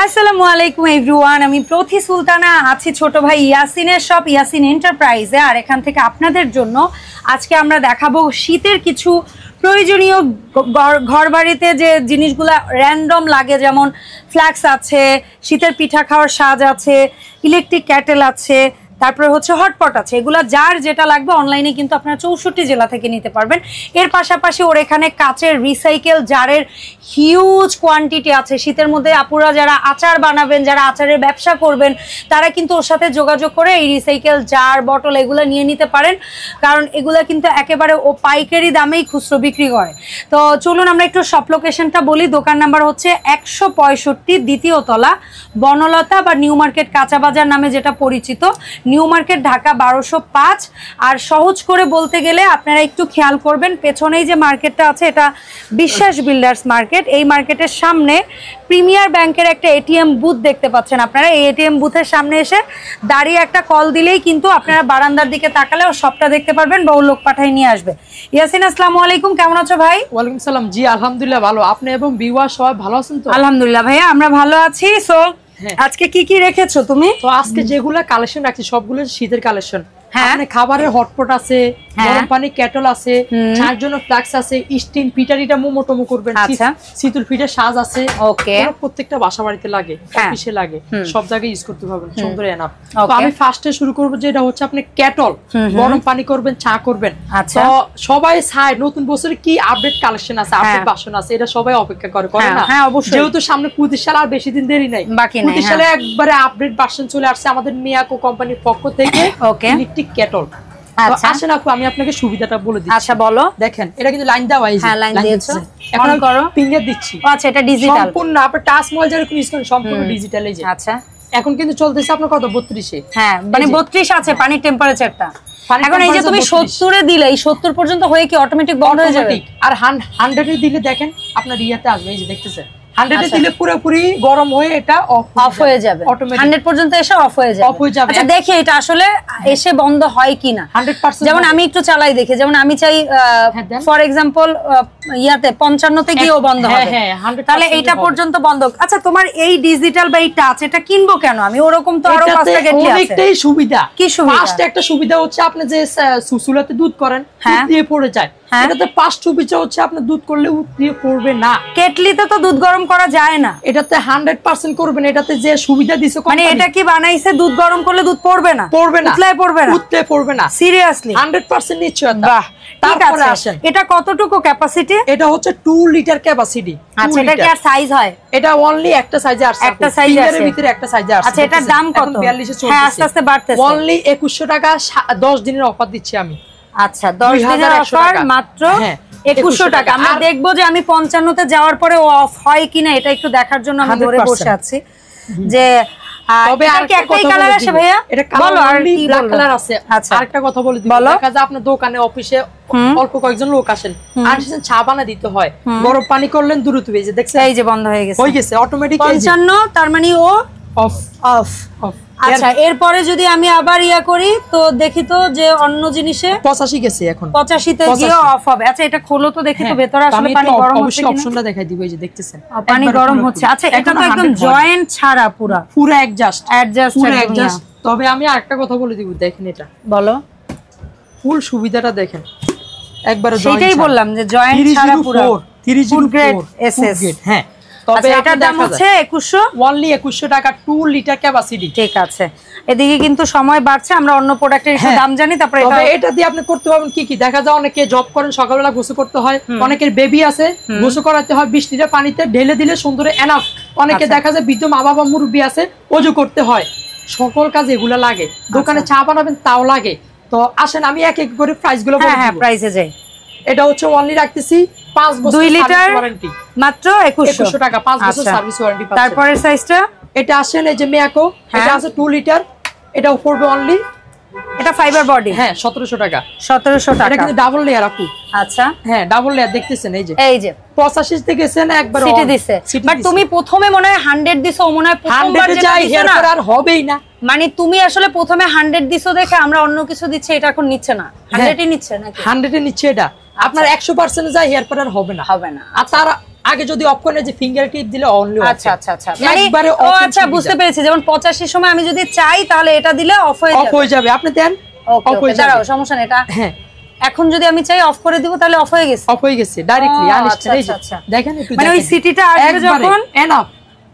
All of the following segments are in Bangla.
আসসালামু আলাইকুম এভরিওয়ান, আমি প্রথি সুলতানা আছি ছোট ভাই ইয়াসিনের শপ ইয়াসিন এন্টারপ্রাইজে। আর এখান থেকে আপনাদের জন্য আজকে আমরা দেখাবো শীতের কিছু প্রয়োজনীয় ঘর বাড়িতে যে জিনিসগুলো র্যান্ডম লাগে, যেমন ফ্ল্যাক্স আছে, শীতের পিঠা খাওয়ার সাজ আছে, ইলেকট্রিক ক্যাটেল আছে, তারপরে হচ্ছে হটপট আছে। এগুলা যার যেটা লাগবে অনলাইনে কিন্তু আপনারা 64 জেলা থেকে নিতে পারবেন। এর পাশাপাশি ওর এখানে কাচের রিসাইকেল জারের হিউজ কোয়ান্টিটি আছে। শীতের মধ্যে আপুরা যারা আচার বানাবেন, যারা আচারের ব্যবসা করবেন, তারা কিন্তু ওর সাথে যোগাযোগ করে এই রিসাইকেল জার বটল এগুলো নিয়ে নিতে পারেন, কারণ এগুলা কিন্তু একেবারে ও পাইকারি দামেই খুচরো বিক্রি করে। তো চলুন আমরা একটু শপ লোকেশনটা বলি। দোকান নাম্বার হচ্ছে 165 দ্বিতীয় তলা, বনলতা বা নিউ মার্কেট কাঁচা বাজার নামে যেটা পরিচিত, নিউ মার্কেট, ঢাকা 1205। আর সহজ করে বলতে গেলে আপনারা একটু খেয়াল করবেন, পেছনেই যে মার্কেটটা আছে এটা বিশ্বাস বিল্ডার্স মার্কেট। এই মার্কেটের সামনে প্রিমিয়ার ব্যাংকের একটা এটিএম বুথ দেখতে পাচ্ছেন আপনারা। এই এটিএম বুথের সামনে এসে দাঁড়িয়ে একটা কল দিলেই কিন্তু আপনারা বারান্দার দিকে তাকালে ও সবটা দেখতে পারবেন বা ও লোক পাঠাই নিয়ে আসবে। ইয়াসিন, আসসালামু আলাইকুম, কেমন আছো ভাই? ওয়ালাইকুম সালাম। জি আলহামদুলিল্লাহ ভালো, আপনি এবং ভিউয়ার সবাই ভালো আছেন তো? আলহামদুলিল্লাহ ভাইয়া, আমরা ভালো আছি। সো আজকে কি কি রেখেছো তুমি? তো আজকে যেগুলা কালেকশন রাখছি সবগুলো শীতের কালেকশন। মানে খাবারের হটপট আছে, গরম পানি কেটল আছে, চার জন্য ফ্লাক্স আছে, স্টিম পিঠারিটা মোমো টোমো করবেন, শীতল পিঠার সাজ আছে। ওকে, প্রত্যেকটা বাসা বাড়িতে লাগে, অফিসে লাগে, সব জায়গায় ইউজ করতে পারবেন, সুন্দর এনাফ। তো আমি ফার্স্টে শুরু করব যেটা হচ্ছে আপনি কেটল, গরম পানি করবেন, চা করবেন। তো সবাই চায় নতুন বছরে কি আপডেট কালেকশন আছে, আপডেট বাসন আছে, এটা সবাই অপেক্ষা করে না? যেহেতু সামনে 25 সাল, আর বেশি দিন দেরি নাই, 25 সালে একবারে আপডেট বাসন চলে আসছে আমাদের মিয়াকো কোম্পানির পক্ষ থেকে, কেটল। আসেন আপু, আমি আপনাকে সুবিধাটা বলে দিচ্ছি। আচ্ছা বলো। দেখেন এটা কিন্তু লাইন দেওয়া হয়েছে। হ্যাঁ, লাইন দিয়েছো। এখন করো, ফিঙ্গার দিচ্ছি। আচ্ছা, এটা ডিজিটাল সম্পূর্ণ, আপনি টাচ মোবাইল যেরকম ইউজ করেন সম্পূর্ণ ডিজিটাল। এই যে আচ্ছা, এখন কিন্তু চলতেছে আপনার কত, 32 এ। হ্যাঁ, মানে 32 আছে পানির টেম্পারেচারটা। এখন এই যে তুমি 70 এ দিলে, এই 70 পর্যন্ত হয়ে কি অটোমেটিক বন্ধ হয়ে যাবে? আর 100 এ দিলে দেখেন আপনার রিয়াতে আসবে, এই যে দেখতেছেন 100 এ দিলে পুরোপুরি গরম হয়ে এটা অফ হয়ে যাবে, অটোমেটিক 100 পর্যন্ত এসে অফ হয়ে যাবে। আচ্ছা দেখি এটা আসলে এসে বন্ধ হয় কিনা। 100% যেমন আমি একটু চালাই দেখি, যেমন আমি চাই ফর एग्जांपल ইয়াতে 55 তে গিয়েও বন্ধ হবে। হ্যাঁ, তাহলে এইটা পর্যন্ত বন্ধ। আচ্ছা তোমার এই ডিজিটাল বা এই টাচ এটা কিনবো কেন আমি? ওরকম তো আরো 5টা গেট আছে। অনেকটাই সুবিধা। কি সুবিধা? ফার্স্ট একটা সুবিধা হচ্ছে আপনি যে সুসুলাতে দুধ করেন, দুধ দিয়ে পড়ে যায়, এটাতে 5 সুবিধা হচ্ছে আপনি দুধ করলে দিয়ে পড়বে না। কেটলিতে তো দুধ গরম করা যায় না, এটাতে 100% করবেন। এটাতে যে সুবিধা দিছে মানে এটা কি বানাইছে, দুধ গরম করলে দুধ পড়বে না, উতলায় পড়বে না, সিরিয়াসলি 100% নিশ্চয়তা। বাহ, তারপরে আসেন এটা কতটুকু ক্যাপাসিটি? এটা হচ্ছে 2 লিটার ক্যাপাসিটি। আচ্ছা, এটা কি আর সাইজ হয়? এটা অনলি একটা সাইজে আসছে, একটা সাইজে আছে, এর ভিতরে একটা সাইজে আসছে। আচ্ছা, এটার দাম কত? 42 এ চলছে। হ্যাঁ, আস্তে আস্তে বাড়তেছে। অনলি 2100 টাকা, 10 দিনের অফার দিচ্ছি আমি। আচ্ছা, 10 দিনের অফার মাত্র 2100 টাকা। আমরা দেখবো যে আমি 55 তে যাওয়ার পরে অফ হয় কিনা, এটা একটু দেখার জন্য আমি ধরে বসে আছি। যে তবে আর কি একটাই কালার আছে ভাইয়া? এটা বলো, আর কি ব্ল্যাক কালার আছে। আচ্ছা, আরেকটা কথা বলে দিই, দেখা যায় আপনার দোকানে অফিসে অল্প কয়েকজন লোক আসেন, আর সেখানে চা বানা দিতে হয়, গরম পানি করলেন দ্রুত হয়ে যায়, দেখছেন এই যে বন্ধ হয়ে গেছে অটোমেটিক 55, তার মানে ও অফ অফ অফ। আচ্ছা, এরপরে যদি আমি আবার ইয়া করি তো দেখি তো যে অন্য জিনিসে 85 গেছে, এখন 85 তে গিয়ে অফ হবে। আচ্ছা, এটা খোলো তো দেখি তো ভেতরে আসলে পানি গরম হচ্ছে কিনা। অপশনটা দেখাই দিব, এই যে দেখতেছেন পানি গরম হচ্ছে। আচ্ছা, এটা তো একদম জয়েন্ট ছাড়া পুরো অ্যাডজাস্ট। তবে আমি আরেকটা কথা বলে দিব, দেখেন এটা বলো, ফুল সুবিধাটা দেখেন একবারে জয়েন্ট, সেটাই বললাম যে জয়েন্ট ছাড়া পুরো 3 গ্রেড এসএস। হ্যাঁ, তবে এটার দাম হচ্ছে 2100, অনলি 2100 টাকা, 2 লিটার ক্যাপাসিটি। ঠিক আছে, এদিকে কিন্তু সময় বাড়ছে, আমরা অন্য প্রোডাক্টের একটু দাম জানি, তারপরে এটা দিয়ে আপনি করতে পারবেন কি কি। দেখা যায় অনেকে জব করেন, সকালবেলা গোসল করতে হয়, অনেকের বেবি আছে, গোসল করাতে হয় 20 লিটার পানিতে ঢেলে দিলে সুন্দর এনাফ। অনেকে দেখা যায় বৃদ্ধ মা বাবা মুরব্বি আছে, ওযু করতে হয়, সকল কাজ এগুলা লাগে। দোকানে চা বানাবেন তাও লাগে। তো আসেন আমি এক এক করে প্রাইস গুলো বলে দিই। প্রাইসে যাই। এটা হচ্ছে অনলি রাখতেছি 5 বছর 2 লিটার ওয়ারেন্টি, মাত্র 2100 টাকা, 5 বছর সার্ভিস ওয়ারেন্টি পাচ্ছেন। তারপরে সাইজটা এটা আসেন, এই যে মিয়াকো, এটা আছে 2 লিটার, এটা পড়বে অনলি, এটা ফাইবার বডি। হ্যাঁ, 1700 টাকা। 1700 টাকা। এটা কিন্তু ডাবল লেয়ার আপু। আচ্ছা, হ্যাঁ ডাবল লেয়ার, দেখতেছেন এই যে 85 থেকে গেছেন একবার সিটি দিছে। বাট তুমি প্রথমে মনে হয় 100 দিছো, মনে হয় প্রথমবার যেটা দিছো না, আর হবেই না। মানে তুমি আসলে প্রথমে 100 দিছো দেখে আমরা অন্য কিছু দিচ্ছি, এটা এখন নিচ্ছে না, 100 ই নিচ্ছে নাকি? 100 এ নিচ্ছে। এটা আপনার 100% যায়, হেয়ার পর আর হবে না। আর তার আগে যদি অফ করে যে ফিঙ্গার টিপ দিলে অনলি আচ্ছা আচ্ছা আচ্ছা একবারে ও আচ্ছা বুঝতে পেরেছি যেমন 85 এর সময় আমি যদি চাই তাহলে এটা দিলে অফ হয়ে যাবে আপনি দেন অফ হয়ে যাবে দাঁড়াও সমস্যা নেই এটা হ্যাঁ এখন যদি আমি চাই অফ করে দিব তাহলে অফ হয়ে গেছে ডাইরেক্টলি আনস্টেবল দেখেন একটু মানে ওই সিটিটা আসবে যখন এনাফ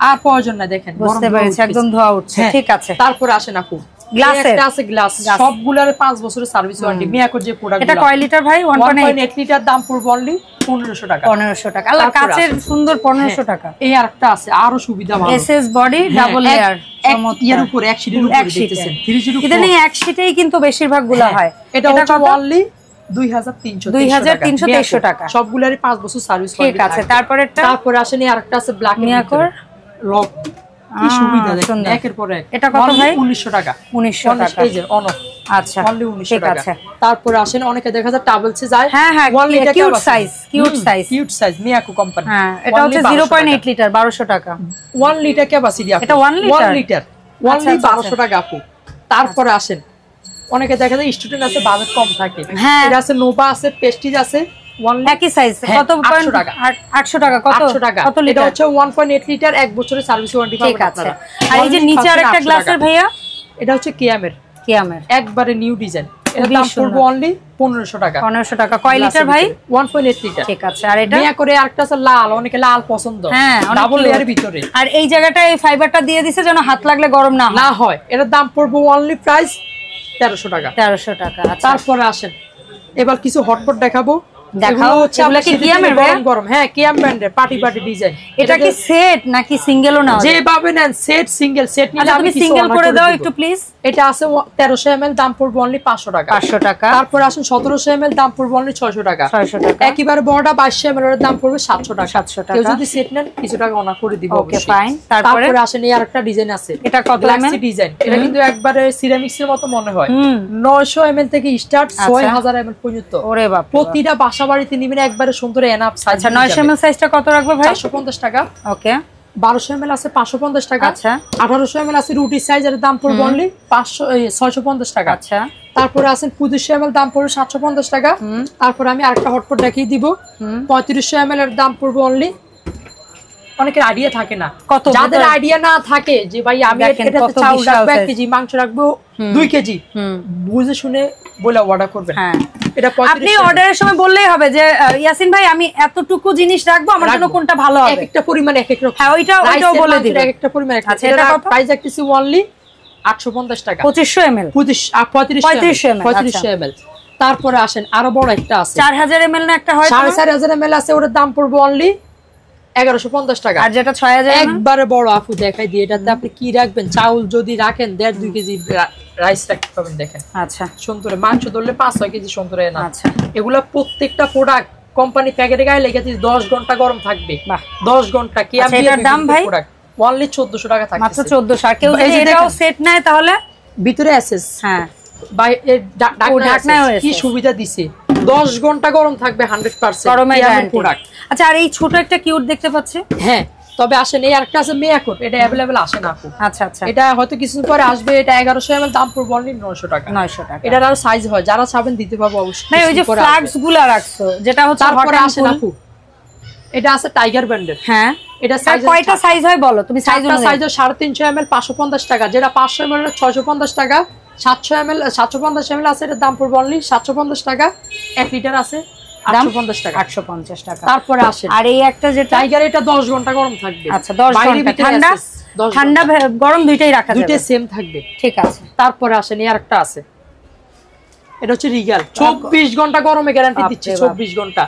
আর প্রয়োজন না দেখেন বুঝতে পেরেছি একদম ধোয়া উঠছে ঠিক আছে তারপর আসেন আপু গ্লাসের আছে গ্লাস সবগুলোর 5 বছরের সার্ভিস ওয়ারেন্টি মিয়াকোর যে প্রোডাক্ট এটা কয় লিটার ভাই 1.8 লিটার দাম পড়বে অনলি 1500 টাকা 1500 টাকা আল্লাহ কাচের সুন্দর 1500 টাকা এই আরেকটা আছে আরো সুবিধা ভালো এসএস বডি ডাবল লেয়ার এর উপরে এক শীটের উপরে দেখতেছেন 30 ইদানিং এক শীটেই কিন্তু বেশিরভাগ গুলো হয় এটা হচ্ছে অনলি 2323 টাকা সবগুলোরই 5 বছর সার্ভিস ওয়ারেন্টি ঠিক আছে তারপরে আসেনি আরেকটা আছে ব্ল্যাক মিয়াকোর লক কি সুবিধা দেখেন একের পর এক এটা কত ভাই 1900 টাকা 1900 টাকা এই যে অন আচ্ছা অনলি 1900 টাকা তারপরে আসেন অনেকে দেখা যায় টাবলসে যায় হ্যাঁ হ্যাঁ কিউট সাইজ মিয়াকো কোম্পানি হ্যাঁ এটা হচ্ছে 0.8 লিটার 1200 টাকা 1 লিটার ক্যাপাসিটি আছে এটা 1 লিটার 1200 টাকা আপু তারপরে আসেন অনেকে দেখা যায় স্টুডেন্ট আছে বাজেট কম থাকে এটা আছে নোভা আছে প্রেস্টিজ আছে একই সাইজ কত 800 টাকা 800 টাকা কত এটা হচ্ছে 1.8 লিটার এক বছরের সার্ভিস ওয়ারেন্টি পাবেন আপনারা আর এই যে নিচে আরেকটা গ্লাসের ভাইয়া এটা হচ্ছে কিয়ামের একবারে নিউ ডিজাইন এর দাম পড়বে অনলি 1500 টাকা কয় লিটার ভাই 1.8 লিটার ঠিক আছে আর এটা মিয়া করে আরেকটা আছে লাল অনেকে লাল পছন্দ হ্যাঁ ডাবল লেয়ারের ভিতরে আর এই জায়গাটায় এই ফাইবারটা দিয়ে দিছে যেন হাত লাগলে গরম না হয় এর দাম পড়বে অনলি প্রাইস 1300 টাকা তারপরে আসেন এবার কিছু হটপট দেখাবো দেখাও এগুলা কি কিয়ামের গরম হ্যাঁ কিয়াম ব্র্যান্ডের পার্টি ডিজাইন এটা কি সেট নাকি সিঙ্গেলও না যেভাবে নেন সেট সিঙ্গেল সেট নিলে আমি সিঙ্গেল করে দাও একটু প্লিজ এটা আছে 1300 ml দাম পড়বে অনলি 500 টাকা তারপর আসেন 1700 ml দাম পড়বে অনলি 600 টাকা একবারে বড়টা 2200 ml এর দাম পড়বে 700 টাকা কেউ যদি সেট নেন কিছু টাকা অনার করে দিব ওকে ফাইন তারপরে আসেন এই আরেকটা ডিজাইন আছে এটা কত ml ডিজাইন এটা কিন্তু একবারে সিরামিক্স এর মতো মনে হয় 900 ml থেকে স্টার্ট 6000 ml পর্যন্ত ওরে বাপ প্রতিটা বাড়িতে নিবেন একবারে সুন্দর এনাফ সাইজ আচ্ছা 900 ml সাইজটা কত রাখবো ভাই 450 টাকা ওকে 1200 ml আছে 550 টাকা আচ্ছা 1800 ml আছে রুটি সাইজের দাম পড়বে অনলি 650 টাকা আচ্ছা তারপরে আছেন 2500 ml দাম পড়বে 750 টাকা তারপর আমি আরেকটা হটপট দেখিয়ে দিব 3500 ml এর দাম পড়বে অনলি অনেকের আইডিয়া থাকে না কত যাদের আইডিয়া না থাকে যে ভাই আমি এটাতে চাউল রাখবো 1 কেজি মাংস রাখবো 2 কেজি বুঝে শুনে বলে অর্ডার করবেন হ্যাঁ এটা আপনি অর্ডারের সময় বললেই হবে যে ইয়াসিন ভাই আমি এতটুকু জিনিস রাখবো আমার জন্য কোনটা ভালো হবে একটা পরিমাণ এক এক রকম হ্যাঁ ওইটাও বলে দিবেন একটা পরিমাণ আচ্ছা এটা প্রাইস রাখতেছি অনলি 850 টাকা 2500 ml 3500 ml তারপরে আসেন আরো বড় একটা আছে 4000 ml না একটা হয় 4500 ml আছে ওর দাম পড়বে অনলি 1150 টাকা আর যেটা 6000 একবারে বড় আপু দেখাই দিই এটাতে আপনি কি রাখবেন চাউল যদি রাখেন 1.5-2 কেজি রাইস রাখতে পাবেন দেখেন আচ্ছা সুন্দর মাংস ধরলে 5-6 কেজি সুন্দর না আচ্ছা এগুলা প্রত্যেকটা প্রোডাক্ট কোম্পানি প্যাকেটে গায়ে লেগে 10 ঘন্টা গরম থাকবে বাহ 10 ঘন্টা কি আপনি এটার দাম ভাই অনলি 1400 টাকা থাকবে মাত্র 1400 আর কেউ যদি এটাও সেট নেয় তাহলে ভিতরে এসএস হ্যাঁ বাই ঢাকনা কি সুবিধা দিছে 10 ঘন্টা গরম থাকবে 100% গরমের প্রোডাক্ট আচ্ছা আর এই ছোট একটা কিউট দেখতে পাচ্ছি হ্যাঁ তবে আসেন এই আরেকটা আছে মিয়াকোর এটা अवेलेबल আসে না আপু আচ্ছা আচ্ছা এটা হয়তো কিছুদিন পরে আসবে এটা 1100 ml দাম পড়বে অনলি 900 টাকা এটার আর সাইজ হয় যারা চাবেন দিতে পাবো অবশ্যই না ওই যে ফ্ল্যাগস গুলো রাখছো যেটা হচ্ছে তারপরে আসে না আপু এটা আছে টাইগার ব্র্যান্ডের হ্যাঁ এটা সাইজ কয়টা সাইজ হয় বলো তুমি সাইজ অনুযায়ী সাইজ 350 ml 550 টাকা যেটা 500 ml 650 টাকা 700 ml 750 ml আছে এর দাম পড়বে অনলি 750 টাকা 1 লিটার আছে 850 টাকা 850 টাকা তারপরে আসে আর এই একটা যে টাইগার এটা 10 ঘন্টা গরম থাকবে আচ্ছা 10 ঘন্টা ঠান্ডা ঠান্ডা গরম দুইটাই রাখা যাবে দুইটাই সেম থাকবে ঠিক আছে তারপরে আসেন এই আরেকটা আছে এটা হচ্ছে রিগাল 24 ঘন্টা গরমে গ্যারান্টি দিচ্ছে 24 ঘন্টা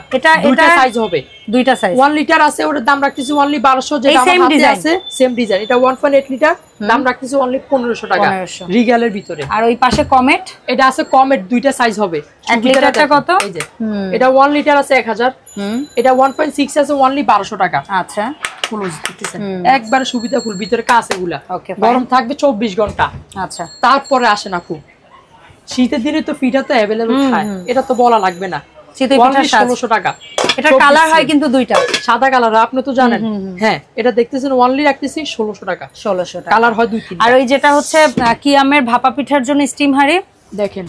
এটা সাইজ হবে দুইটা সাইজ 1 লিটার আছে ওর দাম রাখতেছি অনলি 1200 যেটা আমার হাতে আছে সেম ডিজাইন এটা 1.8 লিটার দাম রাখতেছি অনলি 1500 টাকা রিগালের ভিতরে আর ওই পাশে কমেট এটা আছে কমেট দুইটা সাইজ হবে 1 লিটারটা কত এই যে এটা 1 লিটার আছে 1000 এটা 1.6 আছে অনলি 1200 টাকা আচ্ছা ক্লোজ দিতেছেন একবারে সুবিধা ফুল ভিতরে কাঁচ এগুলা গরম থাকবে 24 ঘন্টা আচ্ছা তারপরে আসেন আপু শীতের দিনে তো পিঠা তো अवेलेबल খায় এটা তো বলা লাগবে না শীতের পিঠা 1600 টাকা এটা কালার হয় কিন্তু দুইটা সাদা কালার আপনি তো জানেন হ্যাঁ এটা দেখতেছেন অনলি রাখতেছি 1600 টাকা 1600 টাকা কালার হয় দুই তিন আর ওই যেটা হচ্ছে কিয়ামের ভাপা পিঠার জন্য স্টিম হাঁড়ি দেখেন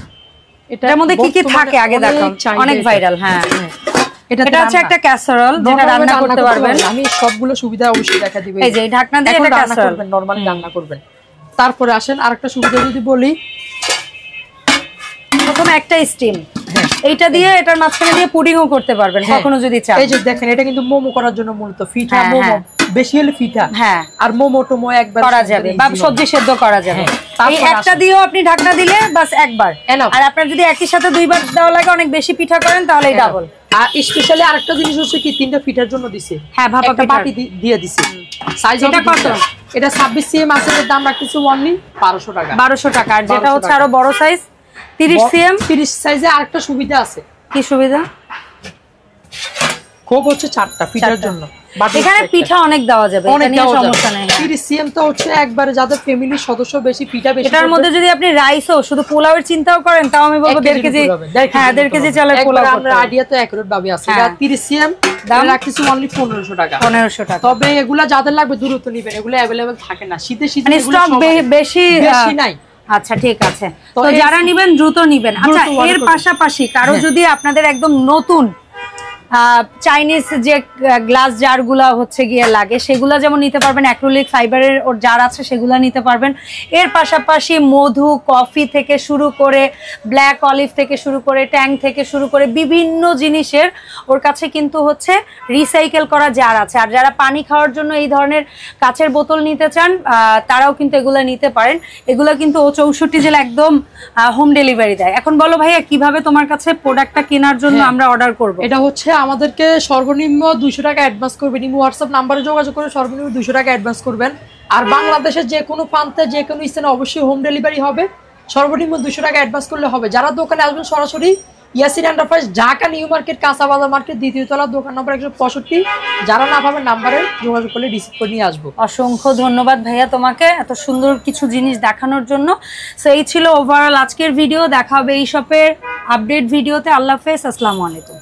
এটার মধ্যে কি কি থাকে আগে দেখাও অনেক ভাইরাল হ্যাঁ এটা হচ্ছে একটা ক্যাসারোল, যেটা রান্না করতে পারবেন। আমি সবগুলো সুবিধা অবশ্যই দেখা দিব। এই যে ঢাকনা দিয়ে এটা ক্যাসারোল নরমালি রান্না করবেন। তারপরে আসেন আরেকটা সুবিধা যদি বলি, প্রথমে একটা স্টিম, এইটা দিয়ে এটার মাঝখানে দিয়ে পুডিংও করতে পারবেন কখনো যদি চান। এই যে দেখেন, এটা কিন্তু মোমো করার জন্য মূলত ফিটা, মোমো বেশি হলে ফিটা, আর মোমো টোমো একবার করা যাবে বা সবজি সেদ্ধ করা যাবে। এই একটা দিয়েও আপনি ঢাকনা দিলে বাস একবার, আর আপনার যদি একই সাথে দুইবার দেওয়া লাগে, অনেক বেশি পিঠা করেন, তাহলে ডাবল। আর স্পেশালি আরেকটা জিনিস হচ্ছে কি, 3টা পিঠার জন্য দিছে। হ্যাঁ, ভাপা পিঠা বাটি দিয়ে দিছে। সাইজ এটা কত? এটা 26 সিএম আছে, এর দাম রাখতেছি অনলি 1200 টাকা। 1200 টাকা। আর যেটা হচ্ছে আরো বড় সাইজ 30 সিএম, 30 সাইজে আরেকটা সুবিধা আছে। কি সুবিধা? খুব হচ্ছে 4টা পিঠার জন্য। এখানে পিঠা অনেক দেওয়া যাবে, এটা নিয়ে সমস্যা নেই। 30 সিএম তো হচ্ছে একবারে যাদের ফ্যামিলির সদস্য বেশি, পিঠা বেশি। এটার মধ্যে যদি আপনি রাইসও শুধু পোলাওয়ের চিন্তাও করেন, তাও আমি বলবো 1.5 কেজি। হ্যাঁ, 1.5 কেজি চালের পোলাও। আমরা আইডিয়া তো একুরেট ভাবে আছে। এটা 30 সিএম দাম রাখতেছি অনলি 1500 টাকা। 1500 টাকা। তবে এগুলা যাদের লাগবে দ্রুত নিবেন, এগুলো अवेलेबल থাকে না। শীতে স্টক বেশি নাই। আচ্ছা, ঠিক আছে। তো যারা নিবেন দ্রুত নিবেন। আচ্ছা, এর পাশাপাশি কারো যদি আপনাদের একদম নতুন চাইনিজ যে গ্লাস জারগুলা হচ্ছে গিয়ে লাগে, সেগুলা যেমন নিতে পারবেন। অ্যাক্রিলিক ফাইবারের ওর জার আছে, সেগুলা নিতে পারবেন। এর পাশাপাশি মধু, কফি থেকে শুরু করে, ব্ল্যাক অলিভ থেকে শুরু করে, ট্যাং থেকে শুরু করে বিভিন্ন জিনিসের ওর কাছে কিন্তু হচ্ছে রিসাইকেল করা জার আছে। আর যারা পানি খাওয়ার জন্য এই ধরনের কাচের বোতল নিতে চান, তারাও কিন্তু এগুলো নিতে পারেন। এগুলো কিন্তু ও 64 জেলা একদম হোম ডেলিভারি দেয়। এখন বলো ভাইয়া, কিভাবে তোমার কাছে প্রোডাক্টটা কেনার জন্য আমরা অর্ডার করবো? এটা হচ্ছে আমাদেরকে সর্বনিম্ন 200 টাকা অ্যাডভান্স করবেন। হোয়াটসঅ্যাপ নাম্বারে যোগাযোগ করে সর্বনিম্ন 200 টাকা অ্যাডভান্স করবেন। আর বাংলাদেশের যে কোনো প্রান্তে, যে কোনো স্থানে অবশ্যই হোম ডেলিভারি হবে। সর্বনিম্ন 200 টাকা অ্যাডভান্স করলে হবে। যারা দোকানে আসবেন সরাসরি Yasin enterprise, Dhaka new market, কাঁচাবাজার মার্কেট, 2য় তলা, দোকান নম্বর 165। যারা না পাবেন নাম্বারে যোগাযোগ করলে রিসিভ করে নিয়ে আসবো। অসংখ্য ধন্যবাদ ভাইয়া তোমাকে এত সুন্দর কিছু জিনিস দেখানোর জন্য। সো এই ছিল ওভারঅল আজকের ভিডিও। দেখা হবে এই শপের আপডেট ভিডিওতে। আল্লাহ হাফেজ, আসসালামু আলাইকুম।